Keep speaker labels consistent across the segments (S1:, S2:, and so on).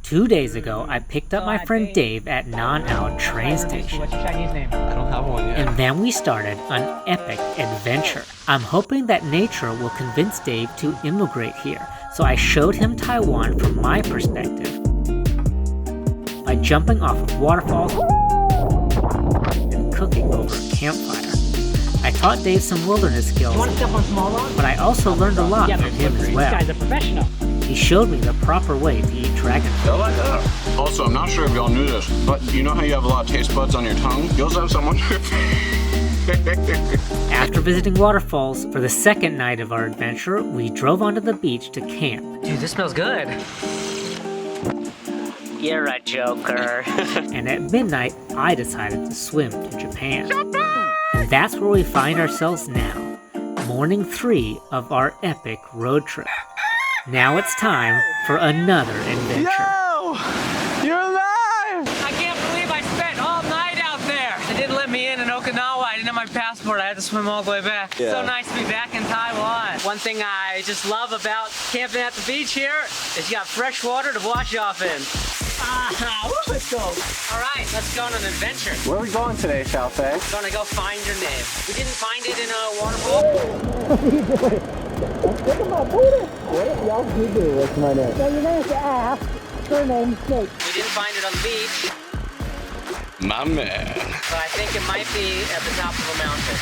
S1: 2 days ago, I picked up my friend Dave at Nan'ao train station.
S2: What's your Chinese name?
S3: I don't have one yet.
S1: And then we started an epic adventure. I'm hoping that nature will convince Dave to immigrate here, so I showed him Taiwan from my perspective by jumping off of waterfalls and cooking over a campfire. I taught Dave some wilderness skills,
S2: You want to step on small rocks?
S1: but I also learned a lot from him as
S2: This
S1: well.
S2: guy's a professional.
S1: He showed me the proper way to eat dragon fruit.
S3: I like that. Also, I'm not sure if y'all knew this, but you know how you have a lot of taste buds on your tongue? You also have some on your face.
S1: After visiting waterfalls for the second night of our adventure, we drove onto the beach to camp.
S2: Dude, this smells good.
S1: You're a joker. And at midnight, I decided to swim to Japan. And that's where we find ourselves now, morning 3 of our epic road trip. Now it's time for another adventure.
S3: Yo! You're alive!
S4: I can't believe I spent all night out there. They didn't let me in Okinawa. I didn't have my passport. I had to swim all the way back.
S3: Yeah.
S4: So nice to be back in Taiwan. One thing I just love about camping at the beach here is you got fresh water to wash off in. Let's go. All right, let's go on an adventure.
S3: Where are we going today, Xiaofei?
S4: We're gonna go find your name. We didn't find it in a waterfall. We didn't find it on the beach,
S3: My man.
S4: but I think it might be at the top of a mountain.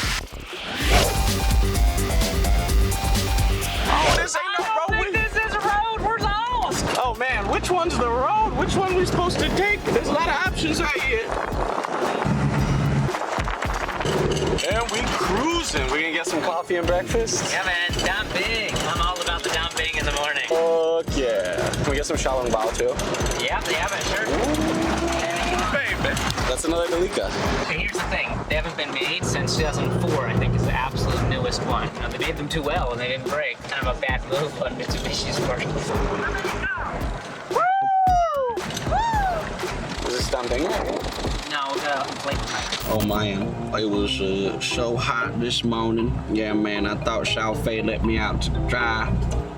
S3: Oh, this ain't no
S4: I don't
S3: road.
S4: think this is a road. We're lost.
S3: Oh man, which one's the road? Which one we supposed to take? There's a lot of options out here. And we cruising. We gonna get some coffee and breakfast?
S4: Yeah, man, dumping. I'm all about the dumping in the morning.
S3: Fuck yeah. Can we get some xiaolong bao too?
S4: Yeah, sure.
S3: Baby. That's another Delica.
S4: Okay, here's the thing. They haven't been made since 2004, I think is the absolute newest one. Now, they made them too well and they didn't break. Kind of a bad move on Mitsubishi's part.
S3: Is this dumping?
S4: No, like,
S5: Oh man, it was so hot this morning. Yeah man, I thought Xiaofei let me out to dry.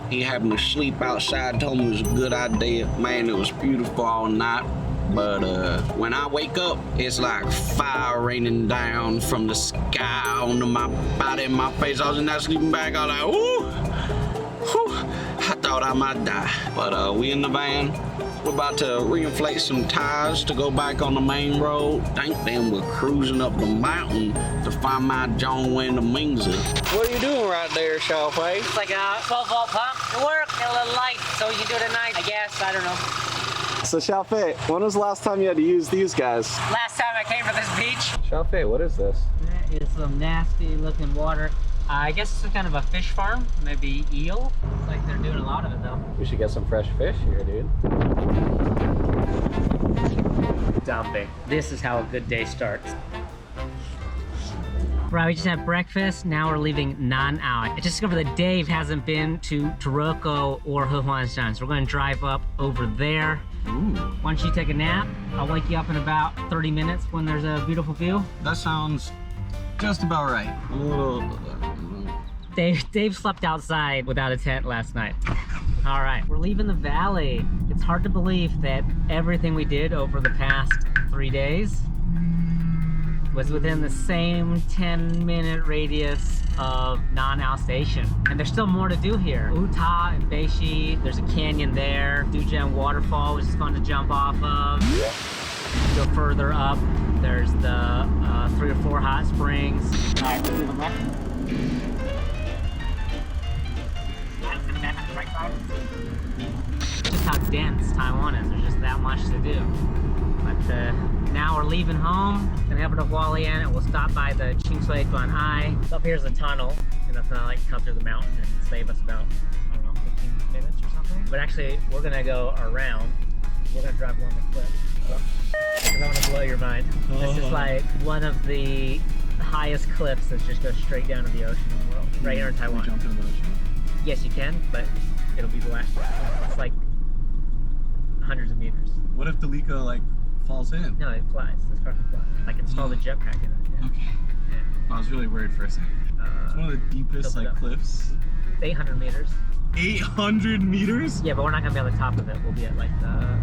S5: He had me sleep outside, told me it was a good idea. Man, it was beautiful all night. But when I wake up, it's like fire raining down from the sky onto my body and my face. I was in that sleeping bag, I was like, ooh, whew, I thought I might die. But we in the van. We're about to reinflate some tires to go back on the main road. Thank them we're cruising up the mountain to find my John Wayne the Mingza. What are you doing right there, Xiaofei?
S4: it's like a 12-volt pump. It worked. Got a little light, so you can do it at night, I guess. I don't know.
S3: So Xiaofei, when was the last time you had to use these guys?
S4: Last time I came to this beach.
S3: Xiaofei, what is this?
S4: That is some nasty looking water. I guess it's kind of a fish farm, maybe eel. Looks like they're doing a lot of it though.
S3: We should get some fresh fish here, dude.
S1: Dumping. This is how a good day starts.
S2: Right, we just had breakfast. Now we're leaving Nan'ao. I just discovered that Dave hasn't been to Taroko or Huanshan, so we're going to drive up over there.
S5: Ooh,
S2: Why don't you take a nap? I'll wake you up in about 30 minutes when there's a beautiful view.
S5: that sounds just about right.
S2: Dave slept outside without a tent last night. All right, we're leaving the valley. It's hard to believe that everything we did over the past 3 days was within the same 10-minute radius of Nan'ao Station. And there's still more to do here. Uta and Beishi, there's a canyon there. Dujian Waterfall, which is fun to jump off of. Go further up, there's the 3 or 4 hot springs. All right, let's move left. Just how dense Taiwan is. There's just that much to do. But now we're leaving home. Gonna head over to Hualien and we'll stop by the清水断崖. Up here's a tunnel, and that's gonna like cut through the mountain and save us about, I don't know, 15 minutes or something. But actually, we're gonna go around. We're gonna drive along the cliff. Because I want to blow your mind. This is like one of the highest cliffs that just goes straight down to the ocean in the world. Right here in Taiwan.
S5: Jump in the ocean.
S2: Yes, you can, but it'll be the last one. It's like hundreds of meters.
S5: What if Delica like falls in?
S2: No, it flies. This car can fly. Like install the jetpack in it. Yeah.
S5: Okay.
S2: Yeah.
S5: I was really worried for a second. It's one of the deepest
S2: Tilt it
S5: like
S2: up.
S5: cliffs.
S2: It's 800 meters.
S5: 800 meters?
S2: Yeah, but we're not gonna be on the top of it. We'll be at like the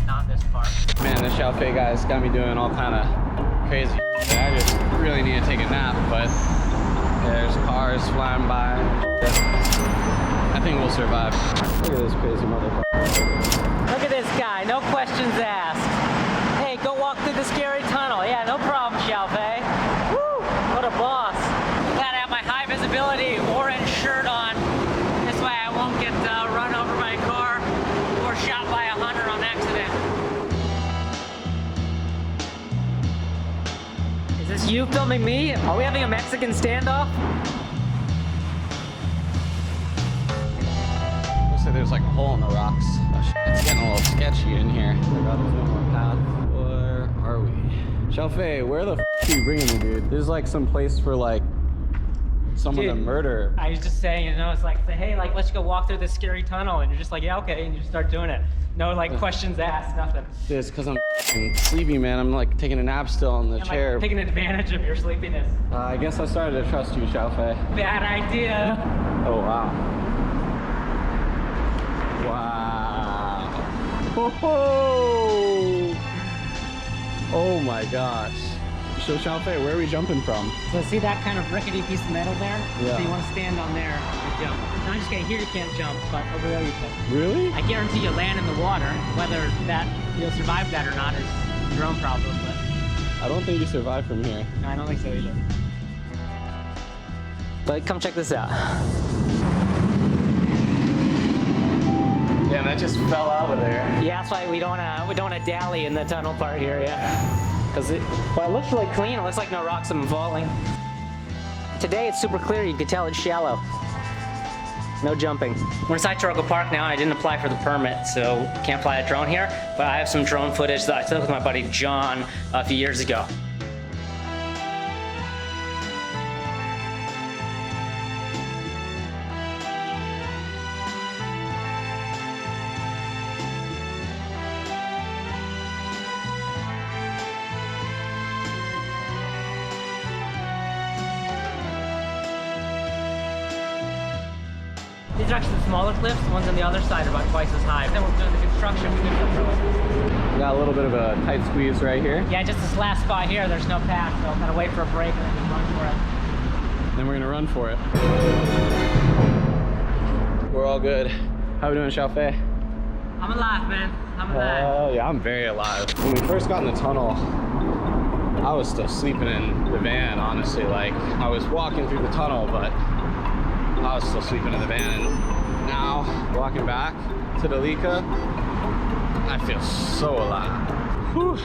S2: not this part.
S6: Man, this Xiaofei guy's got me doing all kind of crazy. I just really need to take a nap, but there's cars flying by. I think we'll survive. Look at this crazy motherfucker.
S2: Look at this guy, no questions asked. Hey, go walk through the scary tunnel. Yeah, no problem, Xiaofei. Woo, what a boss. Gotta have my high visibility orange shirt on. This way I won't get run over by a car or shot by a hunter on accident. Is this you filming me? Are we having a Mexican standoff?
S6: Looks like there's like a hole in the rocks. Oh, shit, it's getting a little sketchy in here. Oh my god, there's no more path. Where are we? Xiaofei, where the f are you bringing me, dude? There's like some place for like someone to murder.
S2: I was just saying, you know, it's like, hey, like, let's go walk through this scary tunnel. And you're just like, yeah, okay. And you start doing it. No, like, questions asked, nothing.
S6: It's because I'm sleepy, man. I'm like taking a nap still on the chair.
S2: Like, taking advantage of your sleepiness.
S6: I guess I started to trust you, Xiaofei.
S2: Bad idea.
S6: Oh, wow. Wow. Oh, oh my gosh. So Xiaofei, where are we jumping from?
S2: So see that kind of rickety piece of metal there?
S6: Yeah.
S2: So you want to stand on there and jump. No, I'm just kidding. Here you can't jump, but over there you can.
S6: Really?
S2: I guarantee you land in the water. Whether that you'll survive that or not is your own problem, but
S6: I don't think you survive from here.
S2: no, I don't think so either. But come check this out.
S6: Damn, that just fell out of there.
S2: Yeah, that's why we don't wanna dally in the tunnel part here, yeah. Because it looks really clean. It looks like no rocks have been falling. Today it's super clear. You can tell it's shallow. No jumping. We're inside Taroko Park now, and I didn't apply for the permit, so can't fly a drone here. But I have some drone footage that I took with my buddy John a few years ago. These are actually the smaller cliffs. The ones on the other side are about twice as high. Then we're doing the construction. We
S6: got a little bit of a tight squeeze right here.
S2: Yeah, just this last spot here, there's no path, so I'm gonna wait for a break and then just run for it.
S6: Then we're gonna run for it. We're all good. How we doing, Xiaofei?
S2: I'm alive, man. I'm alive.
S6: Oh, yeah, I'm very alive. When we first got in the tunnel, I was still sleeping in the van, honestly. Like, I was walking through the tunnel, but I was still sleeping in the van. And now, walking back to the Lika, I feel so alive. Whew.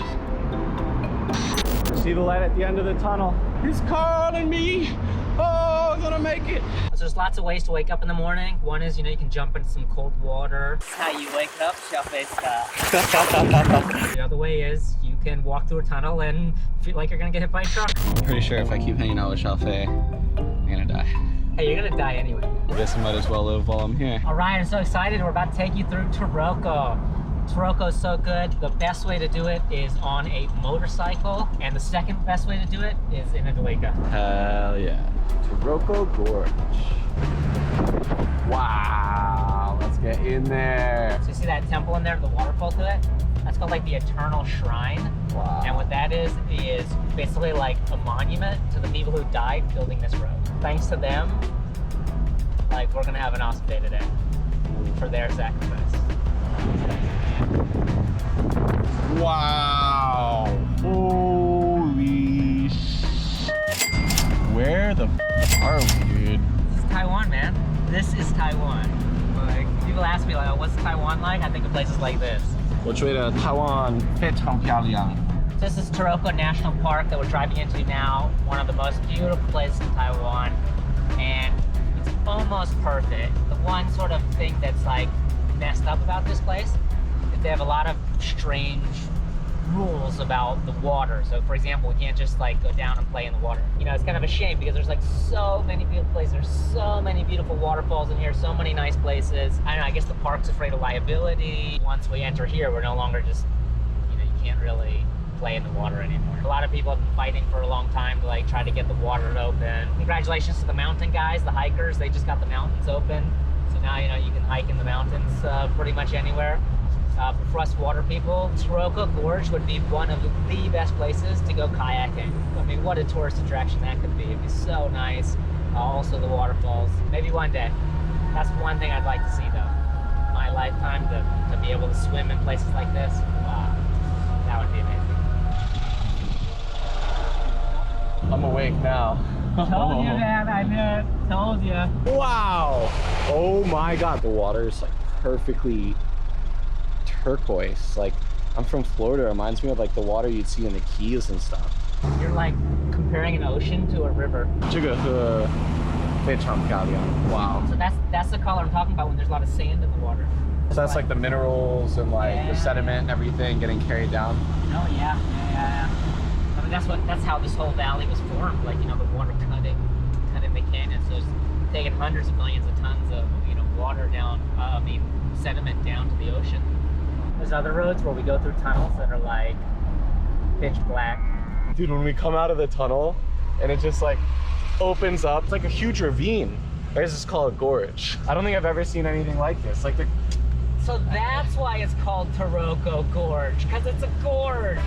S6: See the light at the end of the tunnel? He's calling me. Oh, I'm gonna make it.
S2: So there's lots of ways to wake up in the morning. One is, you know, you can jump into some cold water. That's how you wake up, Xiaofei style. The other way is you can walk through a tunnel and feel like you're gonna get hit by a truck.
S6: I'm pretty sure if I keep hanging out with Xiaofei, I'm gonna die.
S2: Hey, you're gonna die anyway.
S6: I guess I might as well live while I'm here.
S2: All right, I'm so excited. We're about to take you through Taroko. Taroko is so good. The best way to do it is on a motorcycle, and the second best way to do it is in a Delika.
S6: Hell yeah. Taroko Gorge. Wow, let's get in there.
S2: So you see that temple in there, the waterfall to it? That's called like the Eternal Shrine.
S6: Wow.
S2: And what that is basically like a monument to the people who died building this road. Thanks to them, like, we're gonna have an awesome day today for their sacrifice.
S6: Wow. Holy sh**. Where the f are we, dude?
S2: This is Taiwan, man. This is Taiwan. Like, people ask me, like, oh, what's Taiwan like? I think of places like this.
S6: 我觉得台湾非常漂亮.
S2: This is Taroko National Park that we're driving into now. One of the most beautiful places in Taiwan. And it's almost perfect. The one sort of thing that's like messed up about this place is they have a lot of strange rules about the water. So for example, we can't just like go down and play in the water. You know, it's kind of a shame because there's like so many beautiful places. There's so many beautiful waterfalls in here, so many nice places. I don't know, I guess the park's afraid of liability. Once we enter here, we're no longer just, you know, you can't really play in the water anymore. A lot of people have been fighting for a long time to like try to get the water open. Congratulations to the mountain guys, the hikers. They just got the mountains open. So now, you know, you can hike in the mountains pretty much anywhere. For us water people, Taroko Gorge would be one of the best places to go kayaking. I mean, what a tourist attraction that could be. It'd be so nice. Also the waterfalls. Maybe one day. That's one thing I'd like to see though. My lifetime to be able to swim in places like this. Wow, that would be amazing.
S6: I'm awake now.
S2: Told you, man. I knew it. Told you.
S6: Wow! Oh my god, the water is like perfectly turquoise. Like, I'm from Florida. It reminds me of like the water you'd see in the Keys and stuff.
S2: You're like comparing an ocean to a river.
S6: 这个河非常漂亮. Wow.
S2: So that's the color I'm talking about when there's a lot of sand in the water.
S6: So that's like the minerals and like
S2: Yeah.
S6: the sediment and everything getting carried down.
S2: Oh yeah. I mean that's how this whole valley was formed. Like, you know, the water cutting the canyon. So it's taking hundreds of millions of tons of, you know, water down, sediment down to the ocean. There's other roads where we go through tunnels that are like pitch black.
S6: Dude, when we come out of the tunnel and it just like opens up, it's like a huge ravine. Or is this called a gorge? I don't think I've ever seen anything like this. Like
S2: So that's why it's called Taroko Gorge, because it's a gorge.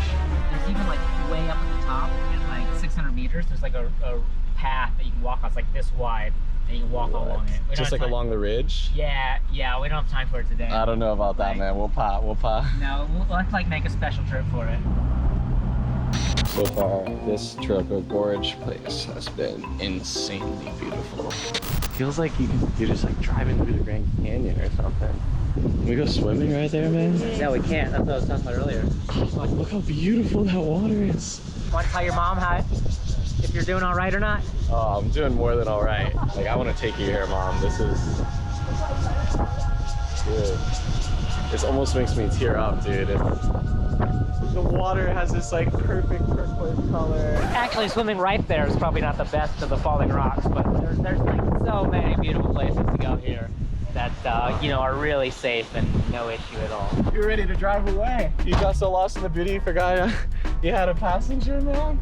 S2: There's even like way up at the top, at like 600 meters, there's like a path that you can walk on. It's like this wide, and you can walk all along it. We don't
S6: just
S2: have
S6: like
S2: time.
S6: along the ridge?
S2: Yeah, we don't have time for it today.
S6: I don't know about that,
S2: Like-
S6: man. We'll pop.
S2: No, we'll have to like make a special trip for it.
S6: So far, this Taroko Gorge place has been insanely beautiful. Feels like you're just like driving through the Grand Canyon or something. Can we go swimming right there, man?
S2: Yeah, we can't. That's what I was talking about earlier.
S6: Look how beautiful that water is.
S2: Want to tell your mom hi? If you're doing all right or not?
S6: Oh, I'm doing more than all right. Like, I want to take you here, Mom. This is good. This almost makes me tear up, dude. The water has this like perfect turquoise color.
S2: Actually, swimming right there is probably not the best of the falling rocks, but there's like so many beautiful places to go here that you know, are really safe and no issue at all.
S6: You're ready to drive away. You got so lost in the beauty, you forgot you had a passenger, man.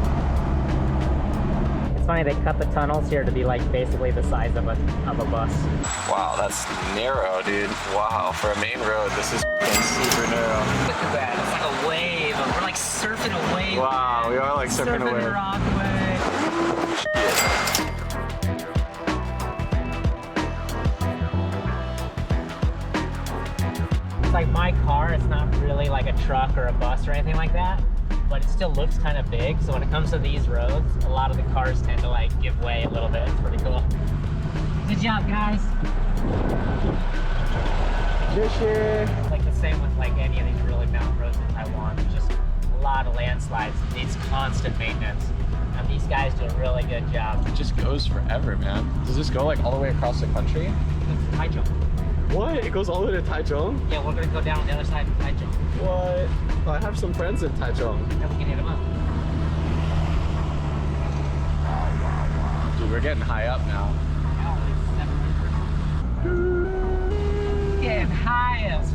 S2: It's funny, they cut the tunnels here to be like basically the size of a bus.
S6: Wow, that's narrow, dude. Wow, for a main road, this is super narrow.
S2: Look at that, it's like a wave. We're like surfing a wave.
S6: Wow, we are like surfing a wave.
S2: a rock wave. It's like my car, it's not really like a truck or a bus or anything like that, but it still looks kind of big. So when it comes to these roads, a lot of the cars tend to like give way a little bit. It's pretty cool. Good job, guys. It's like the same with like any of these really mountain roads in Taiwan. There's just a lot of landslides. It needs constant maintenance. And these guys do a really good job.
S6: It just goes forever, man. Does this go like all the way across the country?
S2: It's Taichung.
S6: What? It goes all the way to Taichung?
S2: Yeah, we're gonna go down on the other side of Taichung.
S6: What? I have some friends in Taichung.
S2: And we can hit them up.
S6: Dude, we're getting high up now.
S2: Getting high as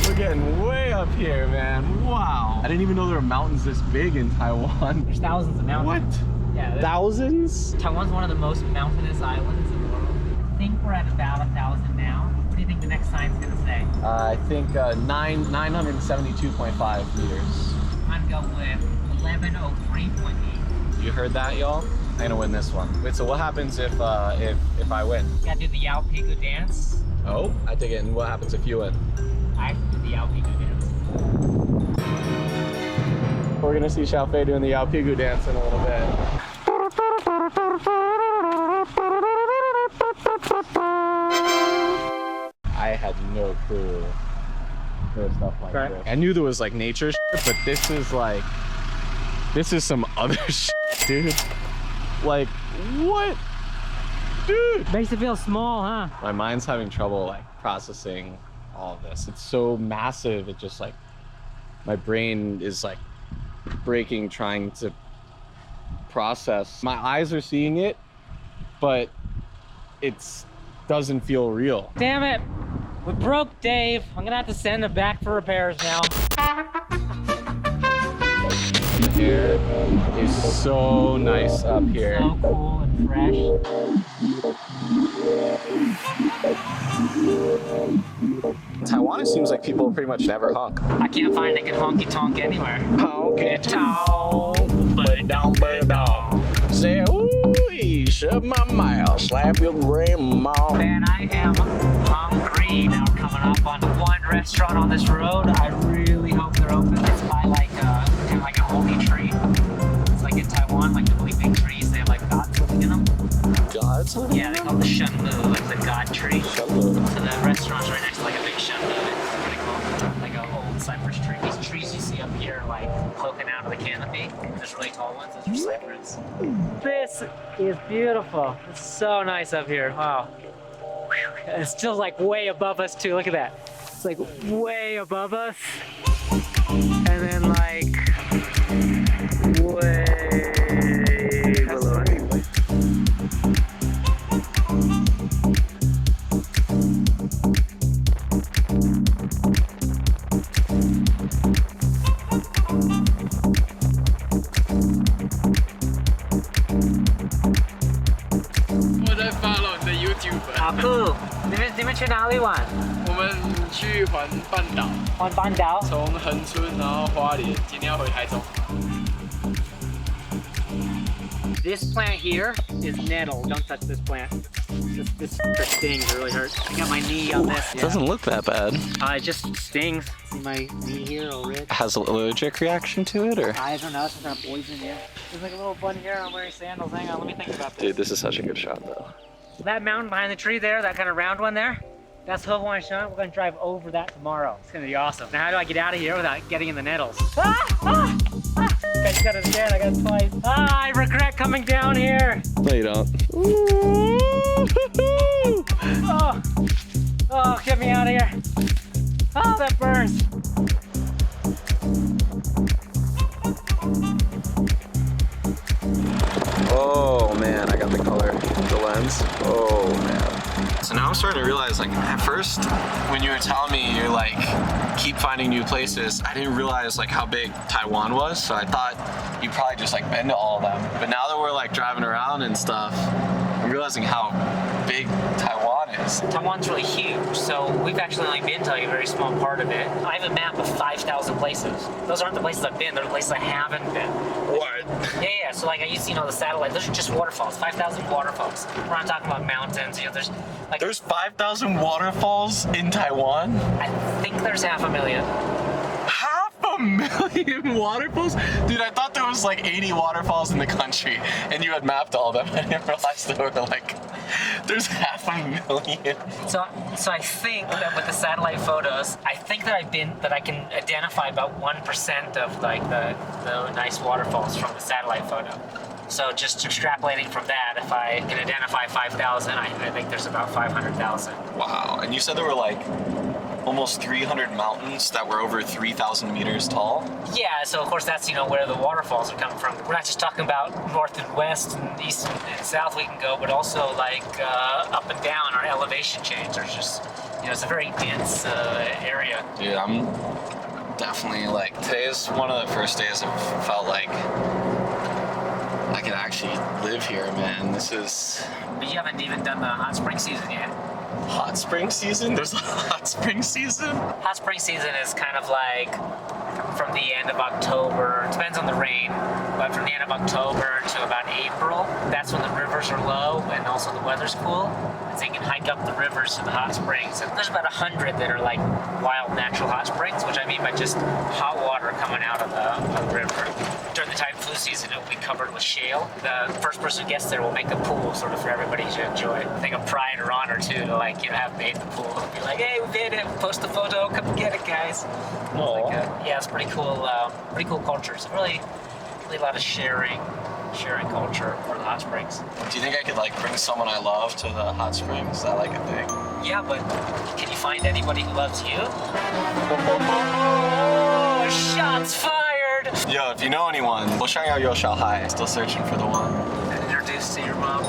S6: We're getting way up here, man. Wow. I didn't even know there were mountains this big in Taiwan.
S2: There's thousands of mountains.
S6: What?
S2: Yeah.
S6: Thousands?
S2: Taiwan's one of the most mountainous islands in the world. I think we're at about 1,000 now. What do you think the next sign's gonna say?
S6: I think 972.5 meters.
S2: I'm going with 1103.8.
S6: You heard that, y'all? I'm gonna win this one. Wait, so what happens if I win?
S2: You gotta do the Yao Pigu dance.
S6: Oh, I dig it. And what happens if you win?
S2: I have to do the Yao Pigu dance.
S6: We're gonna see Xiaofei doing the Yao Pigu dance in a little bit. I had no clue there was stuff like
S2: Right.
S6: this. I knew there was like nature shit, but this is some other shit, dude. Like, what? Dude!
S2: Makes it feel small, huh?
S6: My mind's having trouble like processing all of this. It's so massive. It just like, my brain is like breaking trying to process. My eyes are seeing it, but it doesn't feel real.
S2: Damn it! We broke Dave. I'm gonna have to send him back for repairs now.
S6: The air is so nice up here.
S2: So cool and fresh.
S6: Taiwan, it seems like people pretty much never honk.
S2: I can't find a good honky tonk anywhere.
S5: Honky
S2: Tonk,
S5: but don't. Say, ooh, shut my mouth, slap your grandma.
S2: Man, I am hungry. Now we're coming up on one restaurant on this road. I really hope they're open. It's by like kind of like a holy tree. It's like in Taiwan, like the really big trees. They have like gods living in them.
S5: Gods?
S2: Yeah, they call it the shenmu, like the god tree.
S5: Shenmu.
S2: So the restaurant's right next to like a big shenmu. It's pretty cool. Like an old cypress tree. These trees you see up here, like poking out of the canopy. There's really tall ones. Those are cypress. This is beautiful. It's so nice up here. Wow. And it's still like way above us too. Look at that. It's like way above us. And then like way below us.
S7: YouTube。
S2: 好酷！你们去哪里玩？
S7: 我们去环半岛，
S2: 环半岛。
S7: 从恒春然后花莲，今天要回台中。
S2: This plant here is nettle. Don't touch this plant. This stings really hurt. I got my knee on this.
S6: It doesn't look that bad.
S2: It just stings. See my knee here, all red.
S6: Has an allergic reaction to it, or?
S2: I don't know. It's not poison yet. There's like a little bun here. I'm wearing sandals. Hang on, let me think about this.
S6: Dude, this is such a good shot, though.
S2: That mountain behind the tree there, that kind of round one there, that's Hawaiian Shot. We're gonna drive over that tomorrow. It's gonna be awesome. Now, how do I get out of here without getting in the nettles? I just got it again. I got it twice. I regret coming down here.
S6: No, you don't.
S2: Oh, get me out of here. Oh, that burns.
S6: Oh man, I got the color, the lens. Oh man.
S5: So now I'm starting to realize, like, at first, when you were telling me you're like, keep finding new places, I didn't realize like how big Taiwan was. So I thought you'd probably just like been to all of them. But now that we're like driving around and stuff, I'm realizing how big Taiwan is.
S2: Taiwan's really huge, so we've actually only been to like a very small part of it. I have a map of 5,000 places. Those aren't the places I've been, they're the places I haven't been.
S5: What?
S2: Yeah, so like I used to, the satellite, those are just waterfalls, 5,000 waterfalls. We're not talking about mountains, there's like...
S5: There's 5,000 waterfalls in Taiwan?
S2: I think there's 500,000.
S5: 500,000 waterfalls? Dude, I thought there was like 80 waterfalls in the country and you had mapped all of them. I didn't realize there were like, there's 500,000.
S2: So I think that with the satellite photos, I think that I can identify about 1% of like the nice waterfalls from the satellite photo. So just extrapolating from that, if I can identify 5,000, I think there's about 500,000.
S5: Wow, and you said there were like almost 300 mountains that were over 3,000 meters tall?
S2: Yeah, so of course that's, where the waterfalls are coming from. We're not just talking about north and west and east and south we can go, but also like up and down our elevation change. There's just, it's a very dense area.
S5: Dude, I'm definitely like, today's one of the first days I've felt like I could actually live here, man. This is...
S2: But you haven't even done the hot spring season yet.
S5: Hot spring season? There's a hot spring season?
S2: Hot spring season is kind of like from the end of October, it depends on the rain, but from the end of October to about April, that's when the rivers are low and also the weather's cool. And so you can hike up the rivers to the hot springs. And there's about 100 that are like wild natural hot springs, which I mean by just hot water coming out of the river. During the typhoon season, it will be covered with shale. The first person who gets there will make a pool sort of for everybody to enjoy. I think of pride or honor too to like, have made the pool and be like, hey, we did it, post a photo, come get it, guys. Like yeah, it's pretty cool culture. It's really a lot of sharing culture for the hot springs.
S5: Do you think I could like bring someone I love to the hot springs? Is that like a thing?
S2: Yeah, but can you find anybody who loves you? Oh, shots fired!
S5: Yo, if you know anyone, 我想要有小孩, still searching for the one.
S2: Introduced to your mom.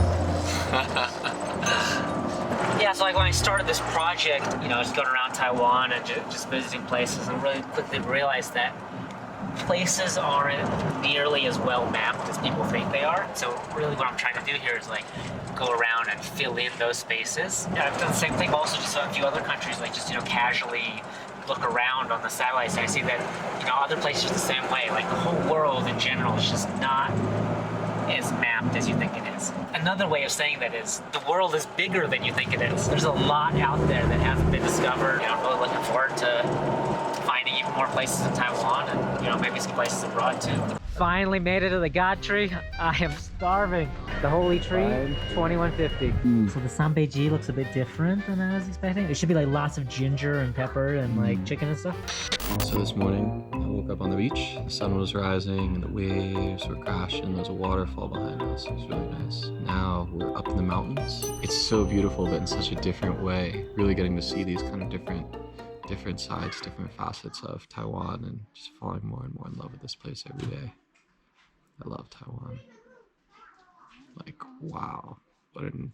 S2: Yeah, so like when I started this project, just going around Taiwan and just visiting places, and really quickly realized that places aren't nearly as well mapped as people think they are. So really what I'm trying to do here is like go around and fill in those spaces. And I've done the same thing also just in a few other countries, like just, casually look around on the satellites and I see that, other places are the same way. Like the whole world in general is just not as mapped as you think it is. Another way of saying that is the world is bigger than you think it is. There's a lot out there that hasn't been discovered. I'm really looking forward to finding even more places in Taiwan and maybe some places abroad too. Finally made it to the God tree. I am starving. The holy tree, 2150. So the sanbeiji looks a bit different than I was expecting. It should be like lots of ginger and pepper and like chicken and stuff.
S8: So this morning, I woke up on the beach. The sun was rising and the waves were crashing. There was a waterfall behind us. It was really nice. Now we're up in the mountains. It's so beautiful, but in such a different way. Really getting to see these kind of different sides, different facets of Taiwan, and just falling more and more in love with this place every day. I love Taiwan. Like, wow, what an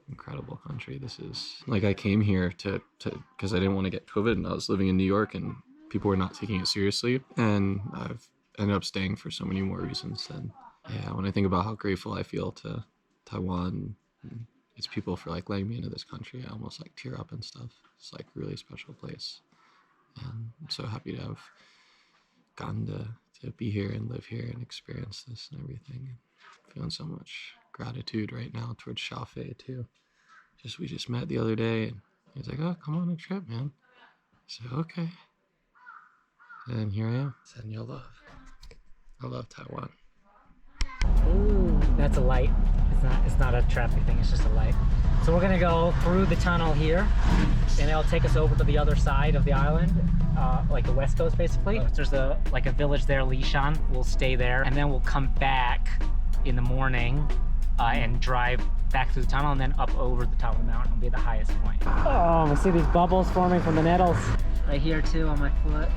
S8: incredible country this is. Like, I came here because I didn't want to get COVID, and I was living in New York and people were not taking it seriously, and I've ended up staying for so many more reasons. And yeah, when I think about how grateful I feel to Taiwan and its people for like letting me into this country, I almost like tear up and stuff. It's like a really special place, and I'm so happy to have gotten to be here and live here and experience this and everything. I'm feeling so much gratitude right now towards Xiaofei too. We just met the other day and he's like, oh, come on a trip, man. So okay. And here I am, sending you love. I love Taiwan.
S2: Ooh, that's a light. It's not a traffic thing, it's just a light. So we're gonna go through the tunnel here and it'll take us over to the other side of the island, like the west coast basically. There's a village there, Lishan. We'll stay there and then we'll come back in the morning and drive back through the tunnel and then up over the top of the mountain. It'll be the highest point. Oh, I see these bubbles forming from the nettles. Right here too on my foot.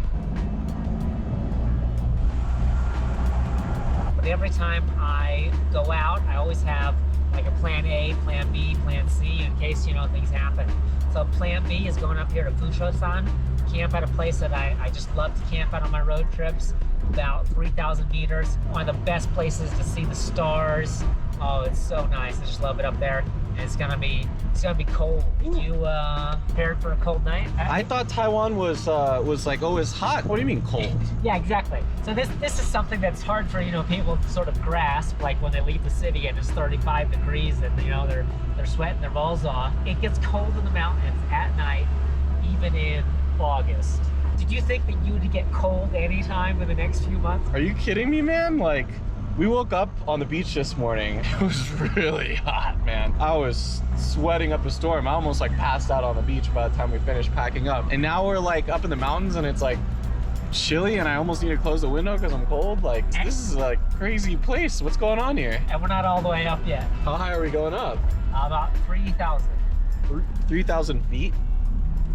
S2: But every time I go out, I always have like a plan A, plan B, plan C in case, things happen. So plan B is going up here to Fushosan, camp at a place that I just love to camp at on my road trips, about 3,000 meters. One of the best places to see the stars. Oh, it's so nice. I just love it up there. And it's gonna be cold. You prepared for a cold night?
S6: I thought Taiwan was like, oh, it's hot. What do you mean cold?
S2: Yeah, exactly. So this is something that's hard for people to sort of grasp, like when they leave the city and it's 35 degrees and they're sweating their balls off. It gets cold in the mountains at night, even in August. Did you think that you would get cold anytime in the next few months?
S6: Are you kidding me, man? Like, we woke up on the beach this morning. It was really hot, man. I was sweating up a storm. I almost like passed out on the beach by the time we finished packing up. And now we're like up in the mountains and it's like chilly and I almost need to close the window because I'm cold. Like, this is like crazy place. What's going on here?
S2: And we're not all the way up yet.
S6: How high are we going up?
S2: About 3,000.
S6: 3,000 feet?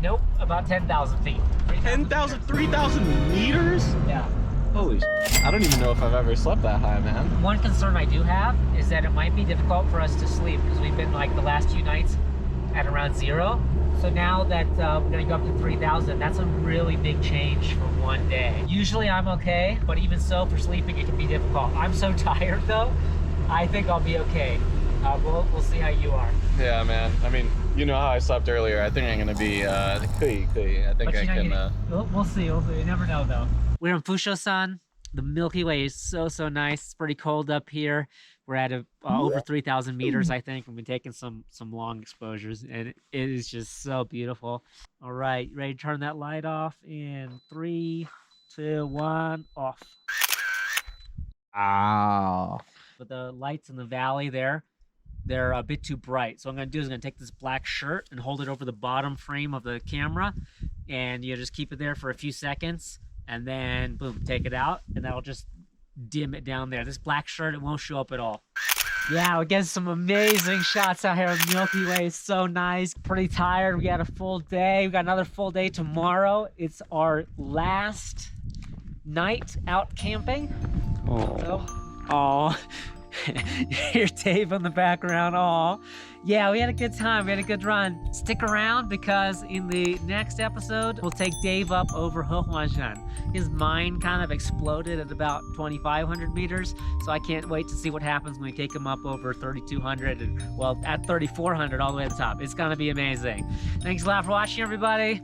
S2: Nope, about 10,000 feet.
S6: 10,000, 3,000 meters?
S2: Yeah.
S6: Holy shit. I don't even know if I've ever slept that high, man.
S2: One concern I do have is that it might be difficult for us to sleep because we've been like the last few nights at around 0. So now that we're gonna go up to 3,000, that's a really big change for one day. Usually I'm okay, but even so for sleeping it can be difficult. I'm so tired though, I think I'll be okay. We'll see how you are.
S6: Yeah, man. I mean, you know how I slept earlier. I think I'm gonna be kui. I think I can.
S2: We'll see. You never know though. We're in Fushosan. The Milky Way is so nice. It's pretty cold up here. We're at over 3,000 meters, I think. We've been taking some long exposures, and it is just so beautiful. All right, ready to turn that light off in 3, 2, 1, off.
S6: Wow.
S2: But the lights in the valley there, they're a bit too bright. So what I'm gonna do is I'm gonna take this black shirt and hold it over the bottom frame of the camera, and you just keep it there for a few seconds. And then boom, take it out and that'll just dim it down there. This black shirt, it won't show up at all. Yeah, we're getting some amazing shots out here. The Milky Way is so nice. Pretty tired. We got a full day. We got another full day tomorrow. It's our last night out camping. Oh,
S4: You hear Dave in the background. Aw. Yeah, we had a good time. We had a good run. Stick around because in the next episode, we'll take Dave up over Hehuanshan. His mind kind of exploded at about 2,500 meters, so I can't wait to see what happens when we take him up over 3,200 and, well, at 3,400 all the way to the top. It's gonna be amazing. Thanks a lot for watching, everybody.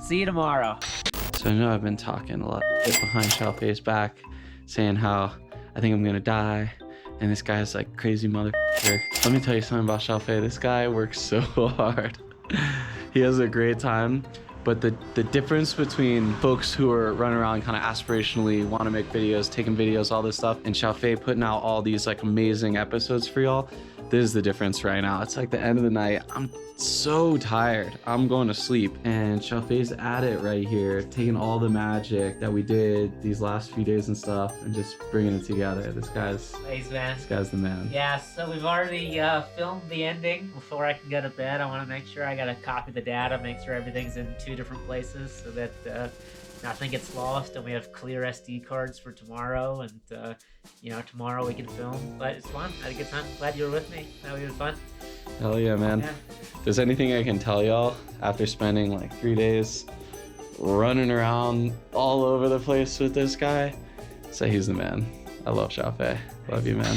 S4: See you tomorrow.
S8: So I know I've been talking a lot behind Xiaofei's back, saying how I think I'm gonna die, and this guy's like crazy motherfucker. Let me tell you something about Xiaofei. This guy works so hard. He has a great time, but the difference between folks who are running around kind of aspirationally, want to make videos, taking videos, all this stuff, and Xiaofei putting out all these like amazing episodes for y'all, this is the difference right now. It's like the end of the night. I'm so tired. I'm going to sleep. And Xiaofei's at it right here, taking all the magic that we did these last few days and stuff and just bringing it together. This guy's the man.
S4: Yeah, so we've already filmed the ending. Before I can go to bed, I want to make sure I got to copy the data, make sure everything's in 2 different places so that nothing gets lost and we have clear SD cards for tomorrow. And, you know, tomorrow we can film. But it's fun. I had a good time. Glad you were with me. That was fun.
S8: Hell yeah, man.
S4: Yeah.
S8: If there's anything I can tell y'all after spending like 3 days running around all over the place with this guy, say he's the man. I love Xiaofei. Love you, man.